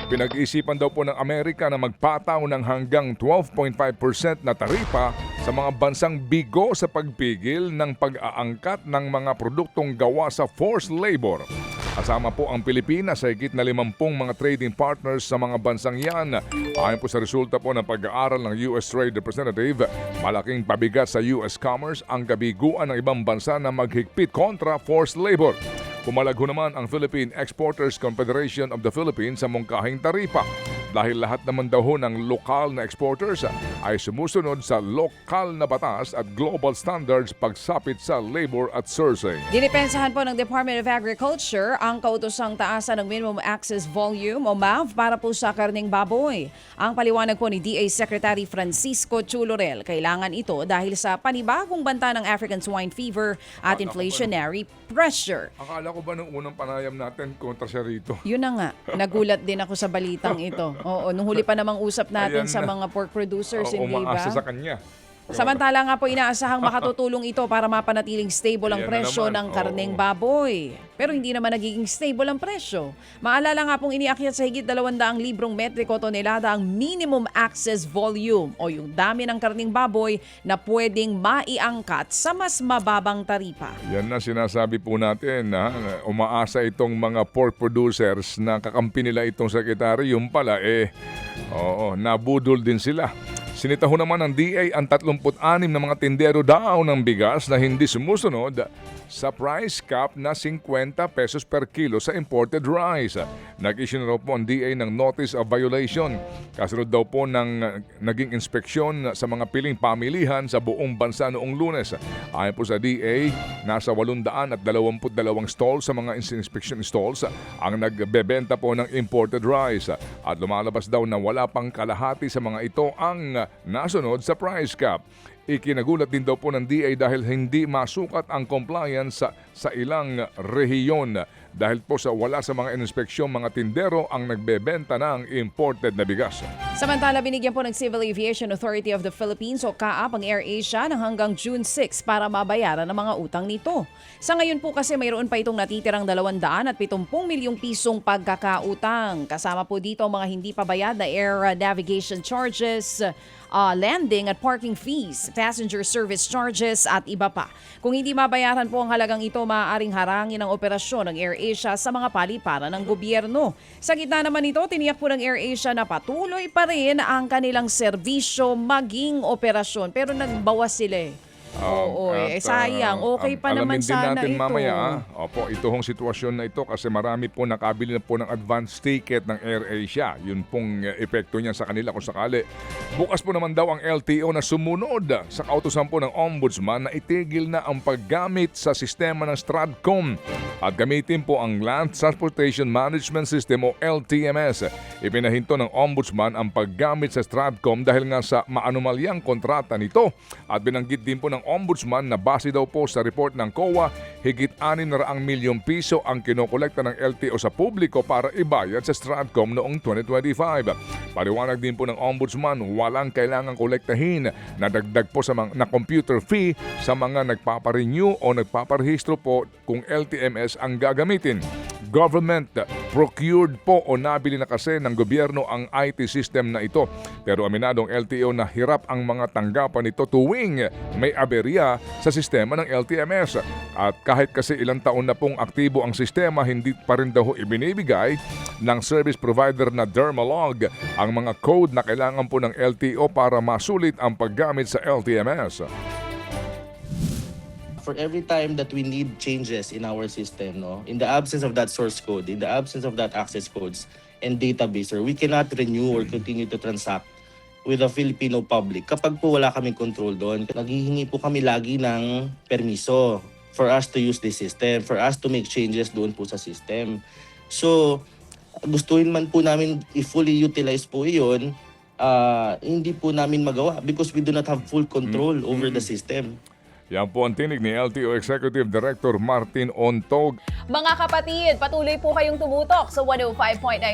Pinag-isipan daw po ng Amerika na magpataw ng hanggang 12.5% na taripa sa mga bansang bigo sa pagpigil ng pag-aangkat ng mga produktong gawa sa forced labor. Kasama po ang Pilipinas sa higit na 50 mga trading partners sa mga bansang yan. Ayon po sa resulta po ng pag-aaral ng US Trade Representative, malaking pabigat sa US Commerce ang kabiguan ng ibang bansa na maghigpit kontra forced labor. Pumalagho naman ang Philippine Exporters Confederation of the Philippines sa mungkahing taripa dahil lahat naman daw ng lokal na exporters ay sumusunod sa lokal na batas at global standards pagsapit sa labor at sourcing. Dinipensahan po ng Department of Agriculture ang kautosang taasan ng Minimum Access Volume o MAV para po sa karneng baboy. Ang paliwanag po ni DA Secretary Francisco Chulorel, kailangan ito dahil sa panibagong banta ng African Swine Fever at inflationary pressure. Akala ko ba nung unang panayam natin kontra siya rito? Yun na nga, nagulat din ako sa balitang ito. Oo, nung huli pa namang usap natin Ayan sa na. mga pork producers, hindi ba? Umaasa sa kanya. Samantala nga po inaasahang makatutulong ito para mapanatiling stable ang Ayan na presyo naman. ng karneng Oo. baboy. Pero hindi naman nagiging stable ang presyo. Maalala nga pong iniakyat sa higit 200 librong metriko tonelada ang minimum access volume o yung dami ng karneng baboy na pwedeng maiangkat sa mas mababang taripa. Yan na sinasabi po natin na umaasa itong mga pork producers na kakampi nila itong sekretary. Yung pala nabudol din sila. Sinitaho naman ng DA ang 36 na mga tindero daw ng bigas na hindi sumusunod sa price cap na 50 pesos per kilo sa imported rice. Nag-issue na raw po ang DA ng Notice of Violation. Kasunod daw po ng naging inspeksyon sa mga piling pamilihan sa buong bansa noong Lunes. Ayon po sa DA, nasa 822 stalls sa mga inspection stalls ang nagbebenta po ng imported rice. At lumalabas daw na wala pang kalahati sa mga ito ang nasunod sa price cap. Ikinagulat din daw po ng DA dahil hindi masukat ang compliance sa ilang rehiyon dahil po sa wala sa mga inspeksyon mga tindero ang nagbebenta ng imported na bigas. Samantala, binigyan po ng Civil Aviation Authority of the Philippines o CAAP ang AirAsia ng hanggang June 6 para mabayaran ang mga utang nito. Sa ngayon po kasi mayroon pa itong natitirang 270 milyong pisong pagkakautang. Kasama po dito ang mga hindi pa bayad na air navigation charges, landing at parking fees, passenger service charges at iba pa. Kung hindi mabayaran po ang halagang ito, maaaring harangin ang operasyon ng AirAsia sa mga paliparan ng gobyerno. Sa gitna naman nito, tiniyak po ng AirAsia na patuloy pa rin ang kanilang serbisyo maging operasyon. Pero nagbawas sila sayang. Okay pa naman sana natin ito. mamaya, opo, ito hong sitwasyon na ito kasi marami po nakabili na po ng advance ticket ng AirAsia. Yun pong epekto niya sa kanila kung sakali. Bukas po naman daw ang LTO na sumunod sa kautusan po ng Ombudsman na itigil na ang paggamit sa sistema ng Stratcom at gamitin po ang Land Transportation Management System o LTMS. Ipinahinto ng Ombudsman ang paggamit sa Stratcom dahil nga sa maanumalyang kontrata nito at binanggit din po ng Ombudsman na base daw po sa report ng COA, higit 600 milyong piso ang kinokolekta ng LTO sa publiko para ibayad sa Stratcom noong 2025. Paliwanag din po ng Ombudsman, walang kailangang kolektahin na dagdag po sa na computer fee sa mga nagpaparenew o nagpaparehistro po kung LTMS ang gagamitin. Government procured po o nabili na kasi ng gobyerno ang IT system na ito. Pero aminadong LTO na hirap ang mga tanggapan nito tuwing may aberya sa sistema ng LTMS. At kahit kasi ilang taon na pong aktibo ang sistema, hindi pa rin daw ibinibigay ng service provider na Dermalog ang mga code na kailangan po ng LTO para masulit ang paggamit sa LTMS. For every time that we need changes in our system, in the absence of that source code, in the absence of that access codes and database, we cannot renew or continue to transact with the Filipino public. Kapag po wala kaming control doon, naghihingi po kami lagi ng permiso for us to use this system, for us to make changes doon po sa system. So, gustuhin man po namin i-fully utilize po iyon, hindi po namin magawa because we do not have full control over the system. Yan po ang tinig ni LTO Executive Director Martin Ontog. Mga kapatid, patuloy po kayong tumutok sa 105.9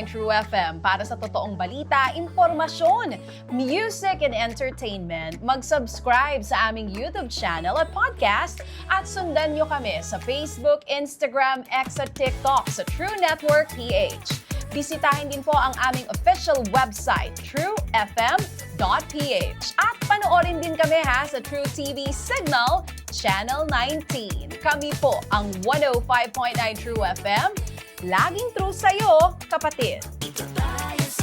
True FM para sa totoong balita, impormasyon, music and entertainment. Mag-subscribe sa aming YouTube channel at podcast at sundan nyo kami sa Facebook, Instagram, X at TikTok sa True Network PH. Bisitahin din po ang aming official website, truefm.ph. At panoorin din kami sa True TV Signal, Channel 19. Kami po ang 105.9 True FM. Laging true sa'yo, kapatid. Ito tayo sa